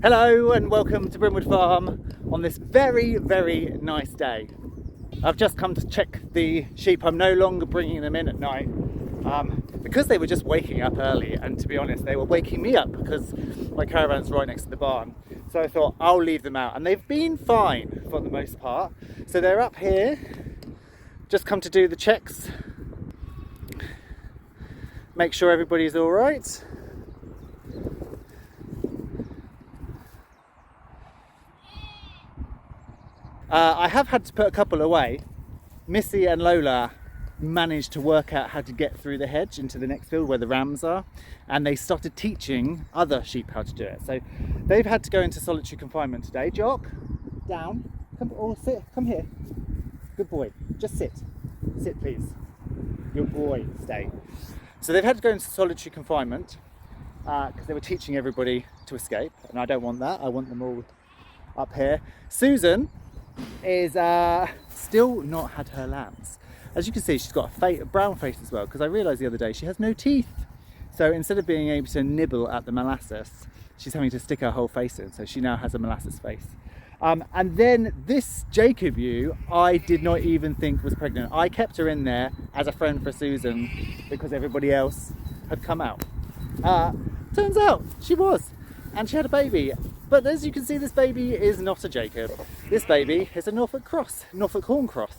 Hello and welcome to Brimwood Farm on this very, very nice day. I've just come to check the sheep. I'm no longer bringing them in at night because they were just waking up early, and to be honest they were waking me up because my caravan's right next to the barn. So I thought I'll leave them out, and they've been fine for the most part. So they're up here, just come to do the checks, make sure everybody's all right. I have had to put a couple away. Missy and Lola managed to work out how to get through the hedge into the next field where the rams are, and they started teaching other sheep how to do it. So they've had to go into solitary confinement today. Jock, down, come or sit, come here. Good boy, just sit. Sit please. Good boy, stay. So they've had to go into solitary confinement because they were teaching everybody to escape, and I don't want that. I want them all up here. Susan is still not had her lambs. As you can see, she's got a brown face as well, because I realised the other day she has no teeth. So instead of being able to nibble at the molasses, she's having to stick her whole face in, so she now has a molasses face. And then this Jacob ewe, I did not even think was pregnant. I kept her in there as a friend for Susan because everybody else had come out. Turns out she was, and she had a baby. But as you can see, this baby is not a Jacob. This baby is a Norfolk Horn cross.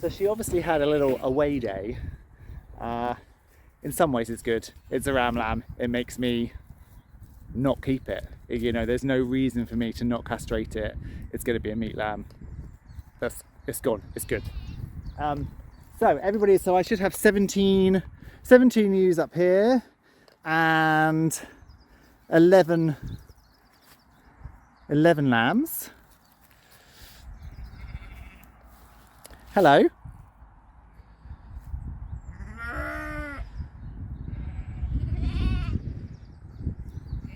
So she obviously had a little away day. In some ways it's good. It's a ram lamb. It makes me not keep it. You know, there's no reason for me to not castrate it. It's going to be a meat lamb. It's gone. It's good. So I should have 17 ewes up here and 11 lambs. Hello.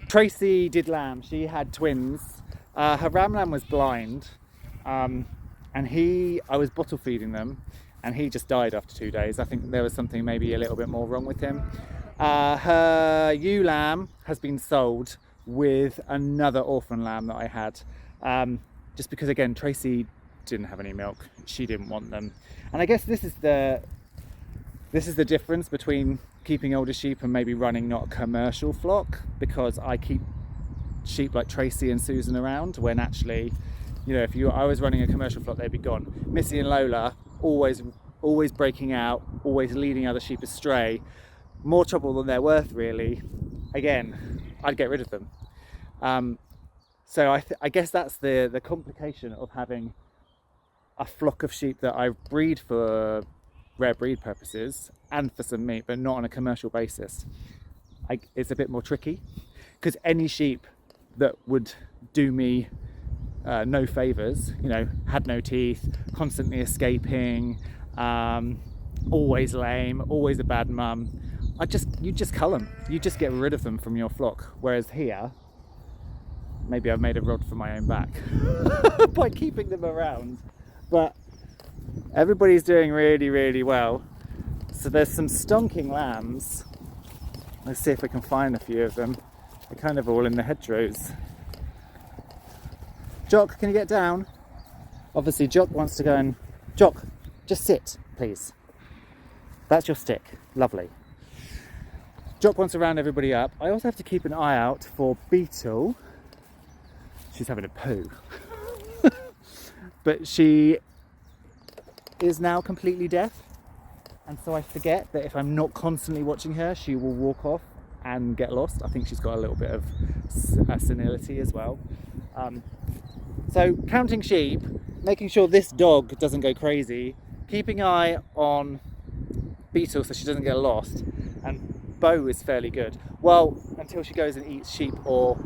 Tracy did lamb. She had twins. Her ram lamb was blind, and I was bottle feeding them, and he just died after 2 days. I think there was something maybe a little bit more wrong with him. Her ewe lamb has been sold with another orphan lamb that I had, just because again Tracy didn't have any milk, she didn't want them. And I guess this is the difference between keeping older sheep and maybe running not a commercial flock, because I keep sheep like Tracy and Susan around when actually, you know, I was running a commercial flock, they'd be gone. Missy and Lola always breaking out, always leading other sheep astray, more trouble than they're worth really. Again, I'd get rid of them. So I guess that's the complication of having a flock of sheep that I breed for rare breed purposes and for some meat, but not on a commercial basis. It's a bit more tricky, because any sheep that would do me no favours, you know, had no teeth, constantly escaping, always lame, always a bad mum, you just cull them, you just get rid of them from your flock. Whereas here, maybe I've made a rod for my own back by keeping them around. But everybody's doing really, really well. So there's some stonking lambs. Let's see if we can find a few of them. They're kind of all in the hedgerows. Jock, can you get down? Obviously Jock wants to go and... Jock, just sit, please. That's your stick. Lovely. Jock wants to round everybody up. I also have to keep an eye out for Beetle. She's having a poo. But she is now completely deaf, and so I forget that if I'm not constantly watching her, she will walk off and get lost. I think she's got a little bit of senility as well. So counting sheep, making sure this dog doesn't go crazy, keeping an eye on Beetle so she doesn't get lost, and Bo is fairly good. Well, until she goes and eats sheep or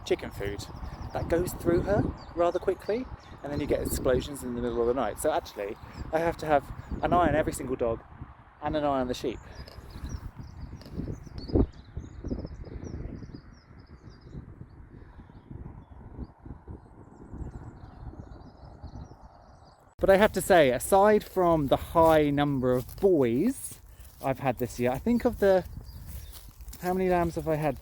chicken food. That goes through her rather quickly, and then you get explosions in the middle of the night. So actually, I have to have an eye on every single dog and an eye on the sheep. But I have to say, aside from the high number of boys I've had this year, I think of how many lambs have I had?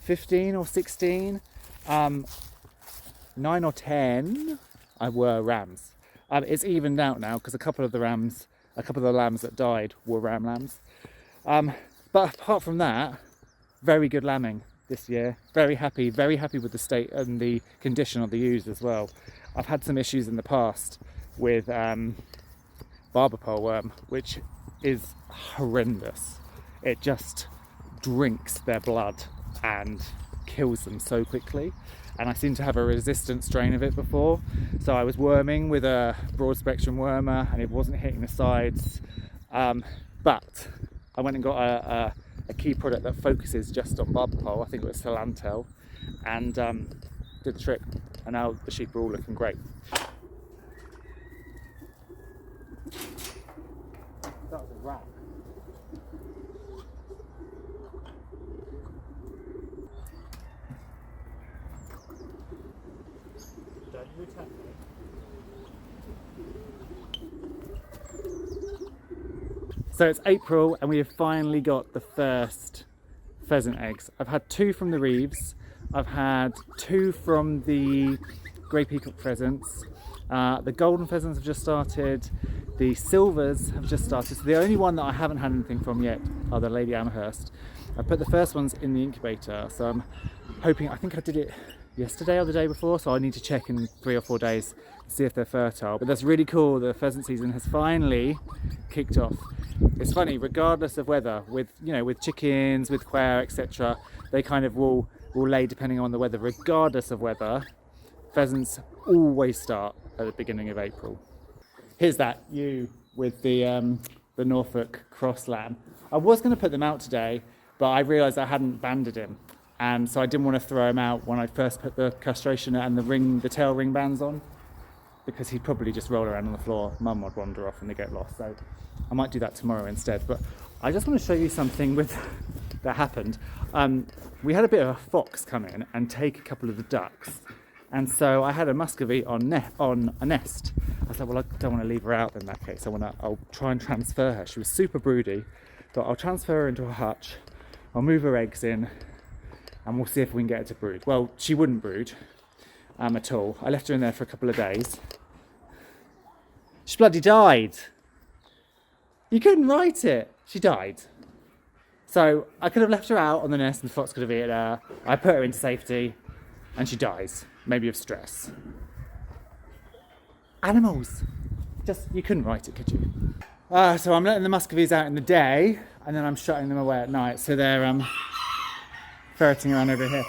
15 or 16, 9 or 10 were rams. It's evened out now because a couple of the lambs that died were ram lambs. But apart from that, very good lambing this year. Very happy with the state and the condition of the ewes as well. I've had some issues in the past with barber pole worm, which is horrendous. It just drinks their blood and kills them so quickly. And I seem to have a resistant strain of it before. So I was worming with a broad spectrum wormer and it wasn't hitting the sides. But I went and got a key product that focuses just on barber pole. I think it was Solantel, and did the trick. And now the sheep are all looking great. That was a rat. Don't you attack me. So it's April and we have finally got the first pheasant eggs. I've had 2 from the Reeves. I've had 2 from the Grey Peacock pheasants. The golden pheasants have just started. The silvers have just started. So the only one that I haven't had anything from yet are the Lady Amhurst. I put the first ones in the incubator, so I'm hoping, I think I did it yesterday or the day before, so I need to check in 3 or 4 days to see if they're fertile. But that's really cool. The pheasant season has finally kicked off. It's funny, regardless of weather, with chickens, with quail, etc., they kind of will lay depending on the weather. Regardless of weather, pheasants always start at the beginning of April. Here's that ewe with the Norfolk cross lamb. I was going to put them out today, but I realised I hadn't banded him, and so I didn't want to throw him out when I first put the castration and the tail ring bands on, because he'd probably just roll around on the floor. Mum would wander off and they get lost. So I might do that tomorrow instead. But I just want to show you something that happened. We had a bit of a fox come in and take a couple of the ducks. And so I had a muscovy on a nest. I said, well, I don't want to leave her out in that case. I'll try and transfer her. She was super broody. Thought I'll transfer her into a hutch. I'll move her eggs in and we'll see if we can get her to brood. Well, she wouldn't brood at all. I left her in there for a couple of days. She bloody died. You couldn't write it. She died. So I could have left her out on the nest and the fox could have eaten her. I put her into safety and she dies, maybe of stress. Animals. Just, you couldn't write it, could you? So I'm letting the muscovies out in the day and then I'm shutting them away at night. So they're ferreting around over here.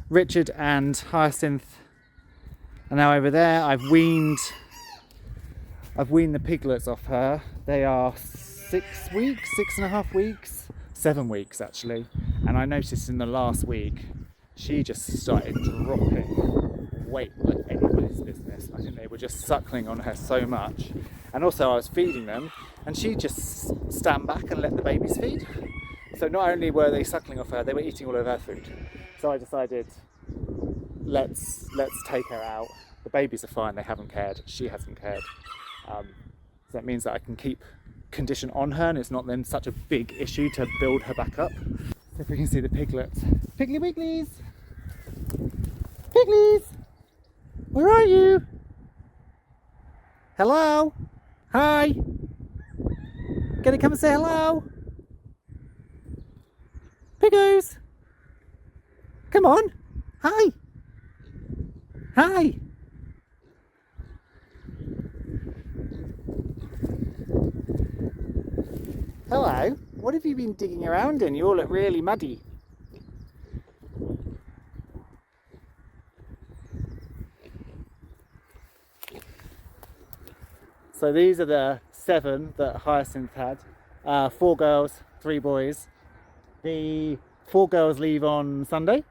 Richard and Hyacinth are now over there. I've weaned the piglets off her. They are 6.5 weeks, 7 weeks actually. And I noticed in the last week, she just started dropping weight like anybody's business. I think they were just suckling on her so much. And also I was feeding them and she just stand back and let the babies feed. So not only were they suckling off her, they were eating all of her food. So I decided, let's take her out. The babies are fine, they haven't cared, she hasn't cared. So that means that I can keep condition on her and it's not then such a big issue to build her back up. So if we can see the piglets. Piggly wigglies! Piglies! Where are you? Hello? Hi! Gonna come and say hello? Piggoos! Come on! Hi! Hi! Hello, what have you been digging around in? You all look really muddy. So these are the 7 that Hyacinth had. 4 girls, 3 boys. The 4 girls leave on Sunday.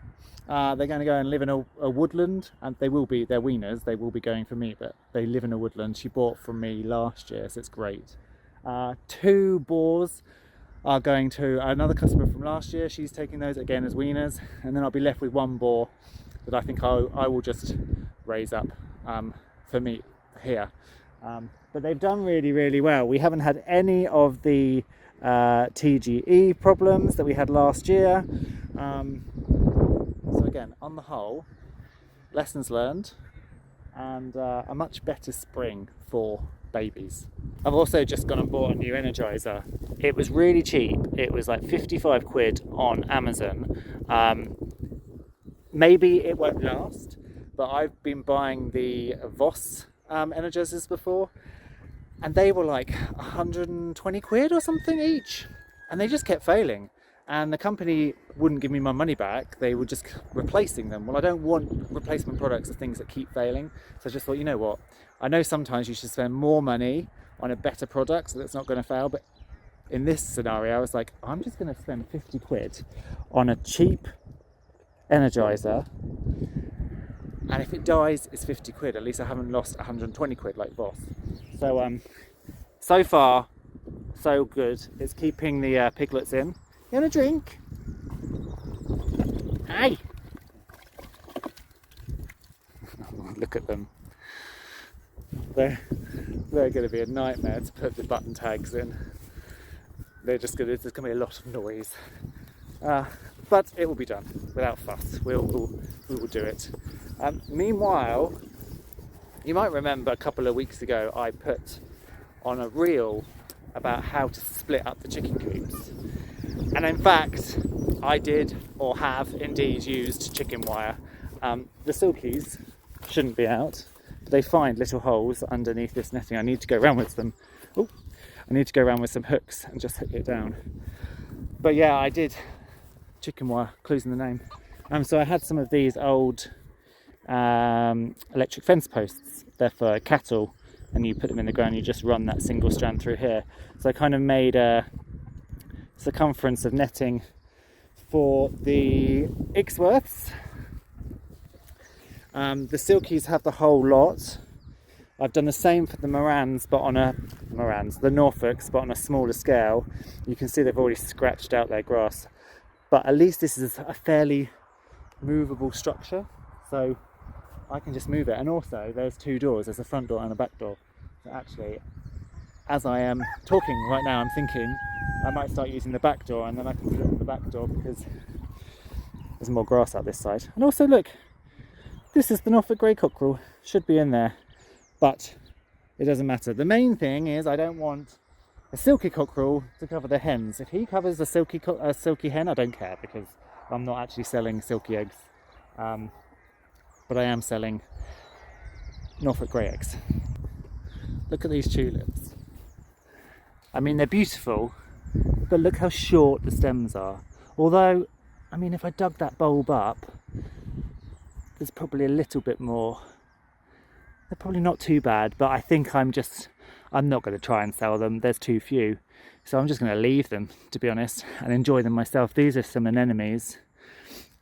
They're going to go and live in a woodland, and they're weaners, they will be going for meat, but they live in a woodland she bought from me last year, so it's great. 2 boars are going to another customer from last year. She's taking those again as weaners, and then I'll be left with 1 boar that I think I will just raise up for meat here. but they've done really, really well. We haven't had any of the TGE problems that we had last year. So again, on the whole, lessons learned, and a much better spring for babies. I've also just gone and bought a new Energizer. It was really cheap. It was like 55 quid on Amazon. Maybe it won't last, but I've been buying the Voss Energizers before, and they were like 120 quid or something each, and they just kept failing. And the company wouldn't give me my money back. They were just replacing them. Well, I don't want replacement products of things that keep failing. So I just thought, you know what? I know sometimes you should spend more money on a better product so that's not going to fail. But in this scenario, I was like, I'm just going to spend 50 quid on a cheap Energizer. And if it dies, it's 50 quid. At least I haven't lost 120 quid like Voss. So, so far, so good. It's keeping the piglets in. You want a drink? Hey! Look at them. They're going to be a nightmare to put the button tags in. There's going to be a lot of noise. But it will be done without fuss. We will do it. Meanwhile, you might remember a couple of weeks ago I put on a reel about how to split up the chicken coops. And in fact, I did or have indeed used chicken wire. The silkies shouldn't be out, but they find little holes underneath this netting. I need to go around with some. Oh, I need to go around with some hooks and just hook it down. But yeah, I did chicken wire. Clues in the name. So I had some of these old electric fence posts. They're for cattle, and you put them in the ground. You just run that single strand through here. So I kind of made a circumference of netting for the Ixworths. The silkies have the whole lot. I've done the same for the Morans, but the Norfolks, but on a smaller scale. You can see they've already scratched out their grass, but at least this is a fairly movable structure, so I can just move it. And also there's two doors, there's a front door and a back door. So actually, as I am talking right now, I'm thinking I might start using the back door, and then I can put it on the back door because there's more grass out this side. And also look, this is the Norfolk Grey Cockerel, should be in there, but it doesn't matter. The main thing is I don't want a silky cockerel to cover the hens. If he covers a silky hen, I don't care, because I'm not actually selling silky eggs, but I am selling Norfolk Grey eggs. Look at these tulips. I mean, they're beautiful, but look how short the stems are. Although, I mean, if I dug that bulb up, there's probably a little bit more. They're probably not too bad, but I think I'm not going to try and sell them. There's too few. So I'm just going to leave them, to be honest, and enjoy them myself. These are some anemones.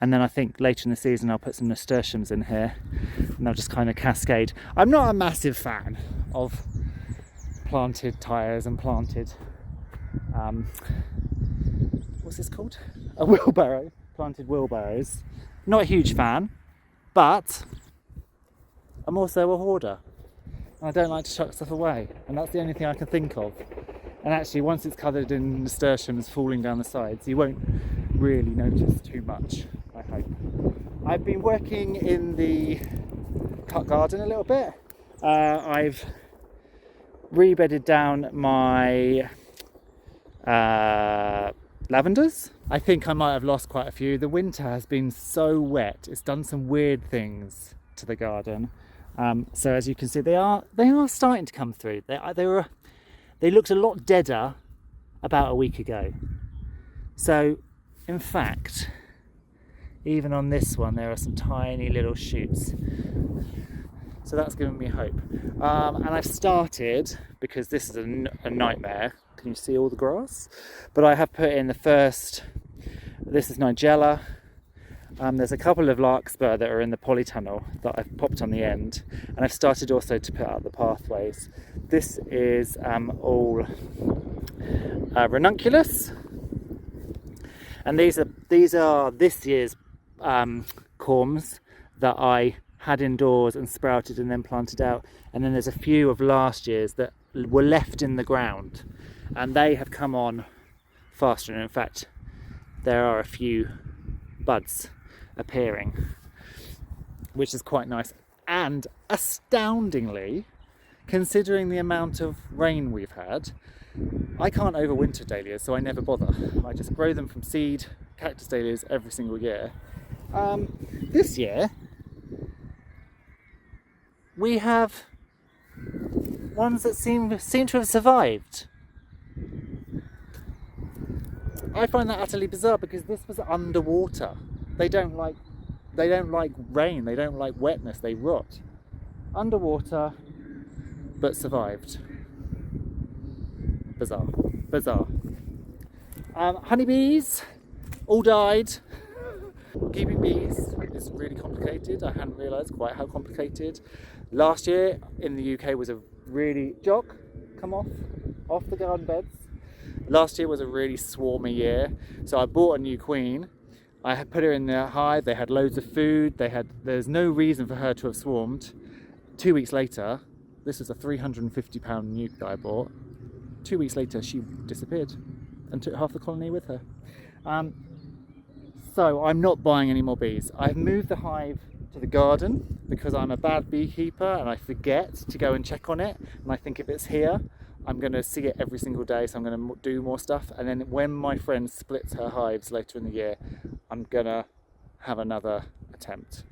And then I think later in the season I'll put some nasturtiums in here, and they'll just kind of cascade. I'm not a massive fan of planted tyres and planted, what's this called? A wheelbarrow. Planted wheelbarrows. Not a huge fan, but I'm also a hoarder. And I don't like to chuck stuff away, and that's the only thing I can think of. And actually, once it's covered in nasturtiums falling down the sides, you won't really notice too much, I hope. I've been working in the cut garden a little bit. I've rebedded down my lavenders. I think I might have lost quite a few. The winter has been so wet, it's done some weird things to the garden. So as you can see, they are starting to come through. They looked a lot deader about a week ago. So in fact, even on this one there are some tiny little shoots. So that's given me hope. And I've started, because this is a nightmare. Can you see all the grass? But I have put in the first, this is Nigella. There's a couple of larkspur that are in the polytunnel that I've popped on the end, and I've started also to put out the pathways. This is all ranunculus, and these are this year's corms that I had indoors and sprouted and then planted out, and then there's a few of last year's that were left in the ground, and they have come on faster. And in fact, there are a few buds appearing, which is quite nice. And astoundingly, considering the amount of rain we've had, I can't overwinter dahlias, so I never bother. I just grow them from seed, cactus dahlias, every single year. This year we have ones that seem to have survived. I find that utterly bizarre because this was underwater. They don't like rain, they don't like wetness, they rot. Underwater, but survived. Bizarre. Honeybees all died. Keeping bees is really complicated. I hadn't realised quite how complicated. Last year in the UK was a really... Jock, come off the garden beds. Last year was a really swarmy year, so I bought a new queen. I had put her in the hive, they had loads of food, there's no reason for her to have swarmed. 2 weeks later, this was a £350 nuke that I bought. 2 weeks later, she disappeared and took half the colony with her. So I'm not buying any more bees. I've moved the hive to the garden because I'm a bad beekeeper and I forget to go and check on it. And I think if it's here, I'm going to see it every single day, so I'm going to do more stuff. And then when my friend splits her hives later in the year, I'm going to have another attempt.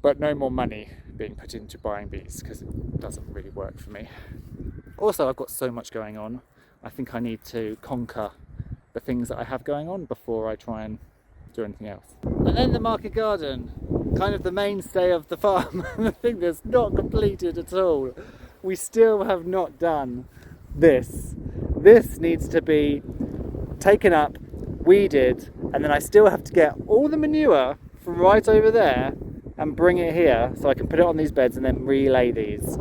But no more money being put into buying bees because it doesn't really work for me. Also, I've got so much going on. I think I need to conquer the things that I have going on before I try and do anything else. And then the market garden, kind of the mainstay of the farm, the thing that's not completed at all. We still have not done this. This needs to be taken up, weeded, and then I still have to get all the manure from right over there and bring it here so I can put it on these beds and then relay these.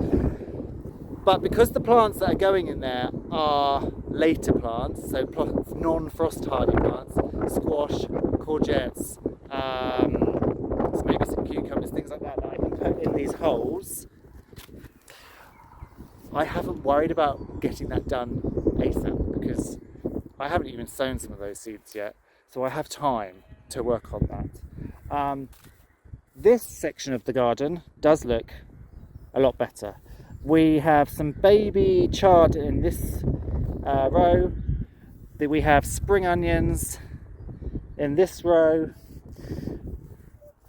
But because the plants that are going in there are later plants, so plants, non-frost hardy plants, squash, courgettes, so maybe some cucumbers, things like that I can put in these holes, I haven't worried about getting that done ASAP because I haven't even sown some of those seeds yet, so I have time to work on that. This section of the garden does look a lot better. We have some baby chard in this row. We have spring onions in this row,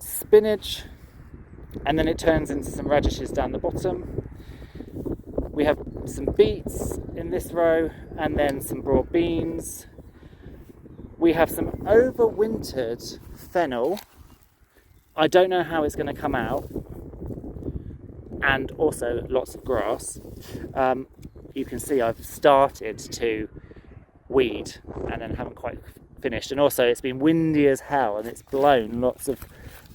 spinach, and then it turns into some radishes down the bottom. We have some beets in this row, and then some broad beans. We have some overwintered fennel. I don't know how it's going to come out. And also lots of grass. You can see I've started to weed and then haven't quite finished. And also it's been windy as hell and it's blown lots of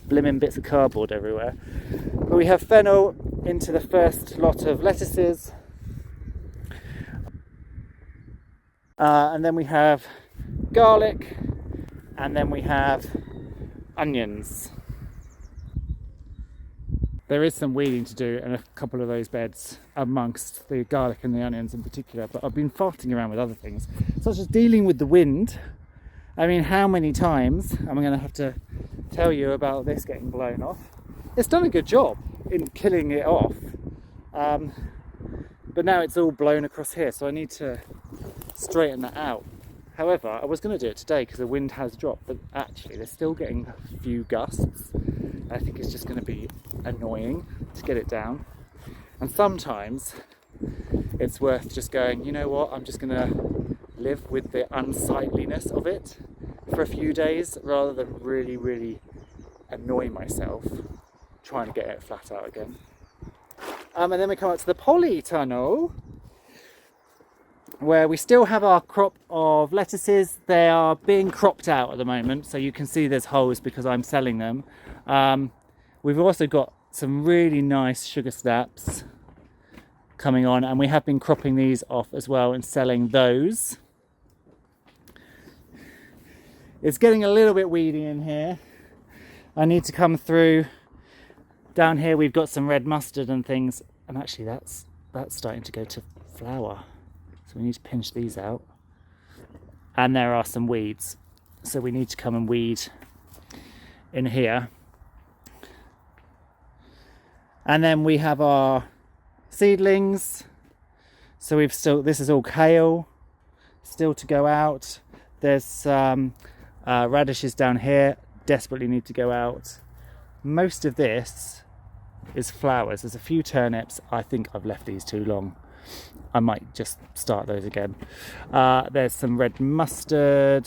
blimmin' bits of cardboard everywhere. But we have fennel into the first lot of lettuces. And then we have garlic, and then we have onions. There is some weeding to do in a couple of those beds amongst the garlic and the onions in particular, but I've been farting around with other things, such as dealing with the wind. I mean, how many times am I going to have to tell you about this getting blown off? It's done a good job in killing it off, but now it's all blown across here, so I need to straighten that out. However, I was going to do it today because the wind has dropped, but actually they're still getting a few gusts. I think it's just going to be annoying to get it down. And sometimes it's worth just going, you know what, I'm just going to live with the unsightliness of it for a few days rather than really, really annoy myself trying to get it flat out again. And then we come up to the polytunnel, where we still have our crop of lettuces. They are being cropped out at the moment, so you can see there's holes because I'm selling them. We've also got some really nice sugar snaps coming on, and we have been cropping these off as well and selling those. It's getting a little bit weedy in here. I need to come through. Down here we've got some red mustard and things, and actually that's starting to go to flower. So we need to pinch these out. And there are some weeds. So we need to come and weed in here. And then we have our seedlings. So this is all kale, still to go out. There's radishes down here, desperately need to go out. Most of this is flowers. There's a few turnips. I think I've left these too long. I might just start those again. There's some red mustard.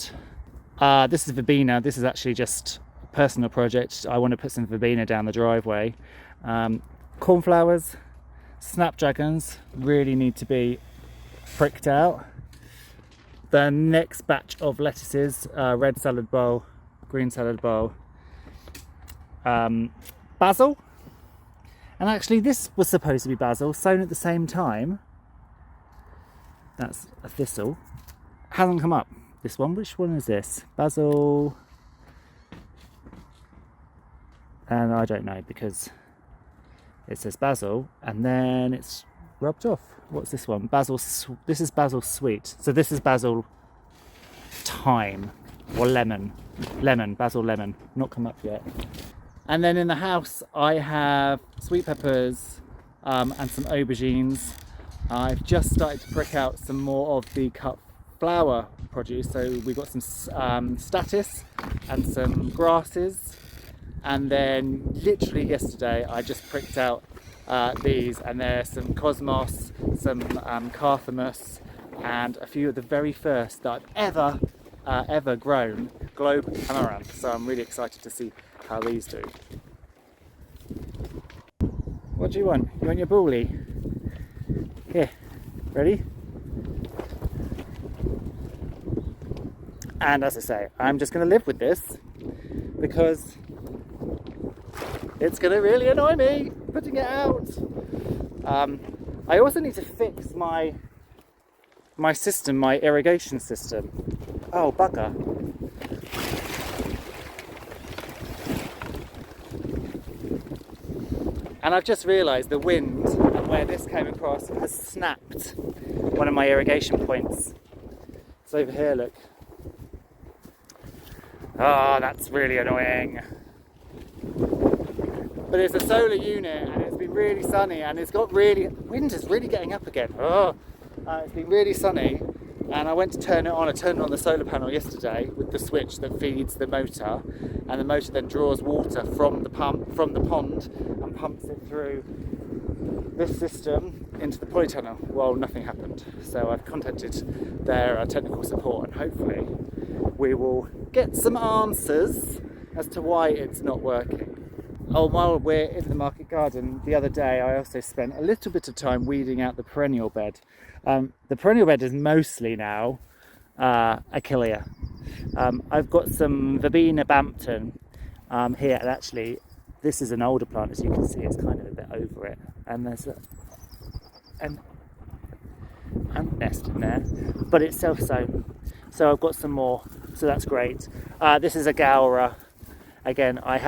This is verbena. This is actually just a personal project. I want to put some verbena down the driveway. Cornflowers, snapdragons really need to be pricked out. The next batch of lettuces, red salad bowl, green salad bowl, basil. And actually this was supposed to be basil, sown at the same time. That's a thistle. Hasn't come up. This one, which one is this? Basil. And I don't know because it says basil and then it's rubbed off. What's this one? Basil. This is basil sweet. So this is basil thyme or lemon. Basil lemon. Not come up yet. And then in the house I have sweet peppers and some aubergines. I've just started to prick out some more of the cut flower produce. So we've got some statice and some grasses. And then literally yesterday I just pricked out these, and there's some cosmos, some carthamus, and a few of the very first that I've ever grown globe amaranth. So I'm really excited to see how these do. What do you want? You want your bully? Here, ready? And as I say, I'm just going to live with this because it's going to really annoy me putting it out. I also need to fix my system, my irrigation system. Oh, bugger. And I've just realised the wind and where this came across has snapped one of my irrigation points. It's over here, look. Oh, that's really annoying. But it's a solar unit and it's been really sunny and it's got wind is really getting up again. It's been really sunny and I went to turn it on. I turned on the solar panel yesterday with the switch that feeds the motor, and the motor then draws water from the pond and pumps it through this system into the polytunnel. Well, nothing happened. So I've contacted their technical support and hopefully we will get some answers as to why it's not working. Oh, while we're in the market garden, the other day I also spent a little bit of time weeding out the perennial bed. The perennial bed is mostly now Achillea. I've got some Verbena Bampton here, and actually this is an older plant, as you can see. It's kind of a bit over it, and there's an ant nest in there, but it's self-sown, so I've got some more, so that's great. This is a Gaura. Again, I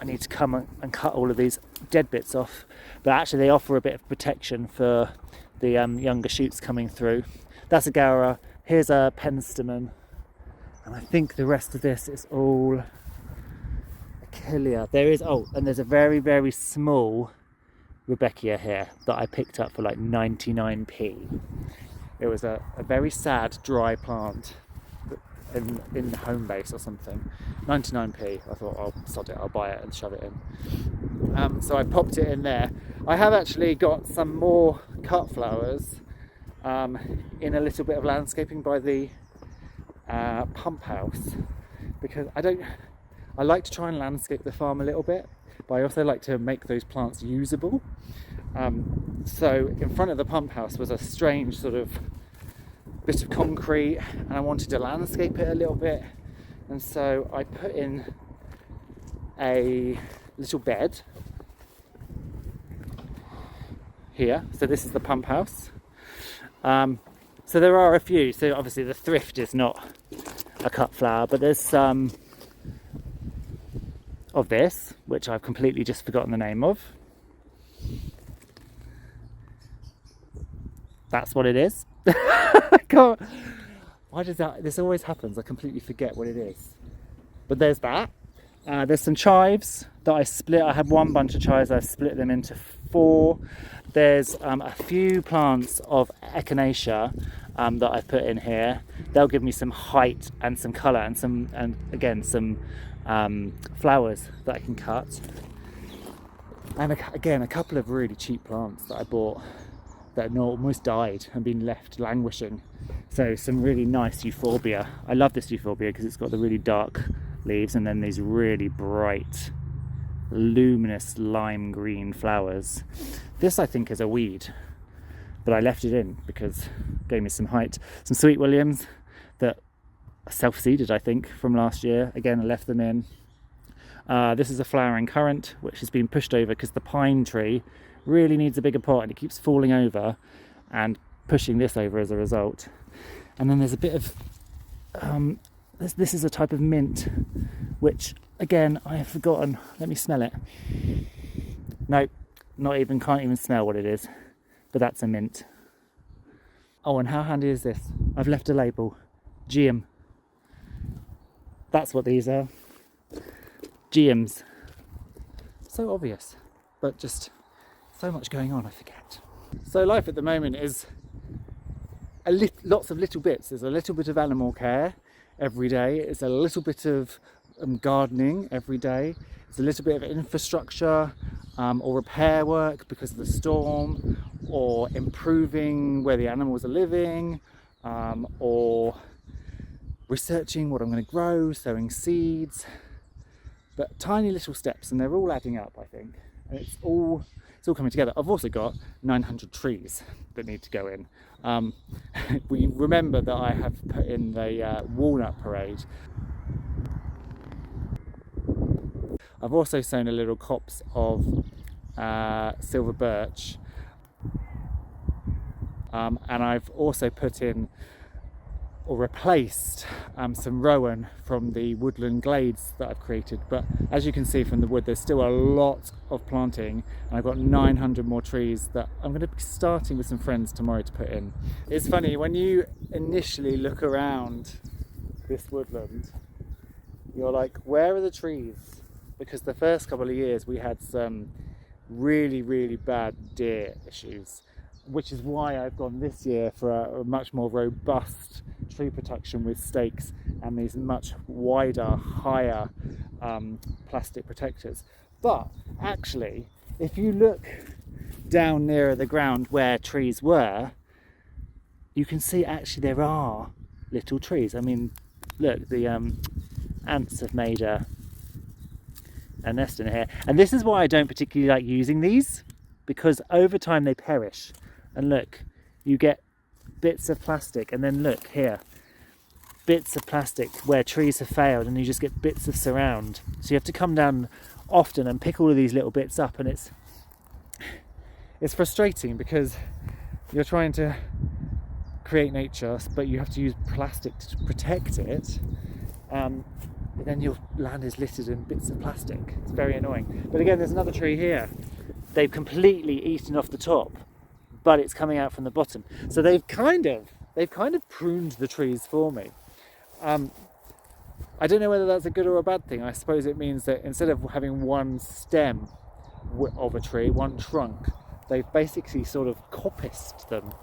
need to come and cut all of these dead bits off, but actually they offer a bit of protection for the younger shoots coming through. That's a Gaura. Here's a Penstemon, and I think the rest of this is all Achillea. And there's a very, very small Rebecca here that I picked up for like 99p. It was a very sad dry plant in home base or something. 99p. I thought, I'll sod it, I'll buy it and shove it in. So I popped it in there. I have actually got some more cut flowers in a little bit of landscaping by the pump house, because I like to try and landscape the farm a little bit, but I also like to make those plants usable. So in front of the pump house was a strange sort of bit of concrete, and I wanted to landscape it a little bit, and so I put in a little bed here. So this is the pump house. So there are a few. So obviously the thrift is not a cut flower, but there's some of this, which I've completely just forgotten the name of. That's what it is. I can't, why does this always happens? I completely forget what it is. But there's that. There's some chives that I split. I had one bunch of chives, I split them into 4. There's a few plants of echinacea that I've put in here. They'll give me some height and some colour and some flowers that I can cut. And again, a couple of really cheap plants that I bought that had almost died and been left languishing. So some really nice euphorbia. I love this euphorbia because it's got the really dark leaves and then these really bright, luminous lime green flowers. This I think is a weed, but I left it in because it gave me some height. Some sweet williams that are self-seeded, I think, from last year. Again, I left them in. This is a flowering currant which has been pushed over because the pine tree really needs a bigger pot and it keeps falling over and pushing this over as a result. And then there's a bit of this is a type of mint which again I have forgotten. Let me smell it. No, can't even smell what it is, but that's a mint. Oh, and how handy is this? I've left a label. GM. That's what these are. GMs. So obvious, but just so much going on, I forget. So life at the moment is lots of little bits. There's a little bit of animal care every day. It's a little bit of gardening every day. It's a little bit of infrastructure or repair work because of the storm, or improving where the animals are living, or researching what I'm going to grow, sowing seeds. But tiny little steps, and they're all adding up, I think. And it's all coming together. I've also got 900 trees that need to go in. We remember that I have put in the walnut parade. I've also sown a little copse of silver birch, and I've also put in or replaced some rowan from the woodland glades that I've created. But as you can see from the wood, there's still a lot of planting, and I've got 900 more trees that I'm going to be starting with some friends tomorrow to put in. It's funny, when you initially look around this woodland, you're like, where are the trees? Because the first couple of years we had some really, really bad deer issues, which is why I've gone this year for a much more robust tree protection with stakes and these much wider, higher plastic protectors. But actually, if you look down nearer the ground where trees were, you can see actually there are little trees. I mean, look, the ants have made a nest in here. And this is why I don't particularly like using these, because over time they perish. And look, you get bits of plastic, and then look here, bits of plastic where trees have failed, and you just get bits of surround. So you have to come down often and pick all of these little bits up, and it's frustrating because you're trying to create nature, but you have to use plastic to protect it. But then your land is littered in bits of plastic. It's very annoying. But again, there's another tree here. They've completely eaten off the top, but it's coming out from the bottom. So they've kind of pruned the trees for me. I don't know whether that's a good or a bad thing. I suppose it means that instead of having one stem of a tree, one trunk, they've basically sort of coppiced them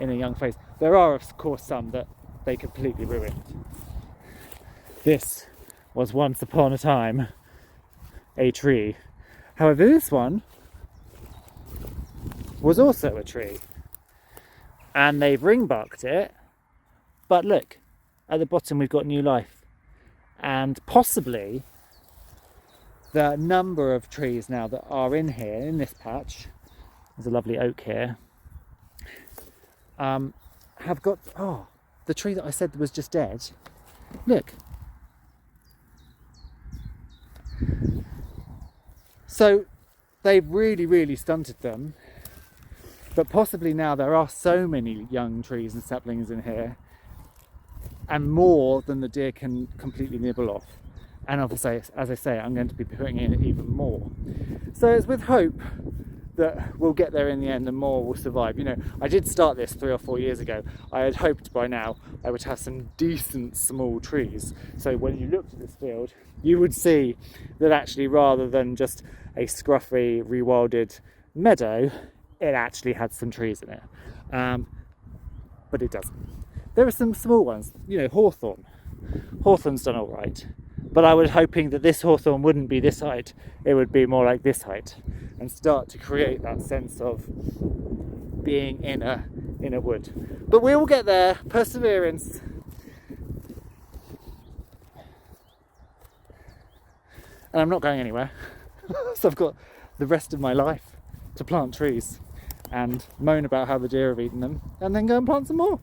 in a young phase. There are, of course, some that they completely ruined. This was once upon a time a tree. However, this one was also a tree, and they've ring barked it, but look, at the bottom we've got new life, and possibly the number of trees now that are in here, in this patch, there's a lovely oak here, have got, the tree that I said was just dead, look. So they've really, really stunted them. But possibly now there are so many young trees and saplings in here, and more than the deer can completely nibble off. And obviously, as I say, I'm going to be putting in even more. So it's with hope that we'll get there in the end and more will survive. You know, I did start this 3 or 4 years ago. I had hoped by now I would have some decent small trees. So when you looked at this field, you would see that actually rather than just a scruffy, rewilded meadow, it actually had some trees in it. But it doesn't. There are some small ones, you know, hawthorn. Hawthorn's done all right. But I was hoping that this hawthorn wouldn't be this height, it would be more like this height, and start to create that sense of being in a wood. But we will get there, perseverance. And I'm not going anywhere. So I've got the rest of my life to plant trees and moan about how the deer have eaten them, and then go and plant some more.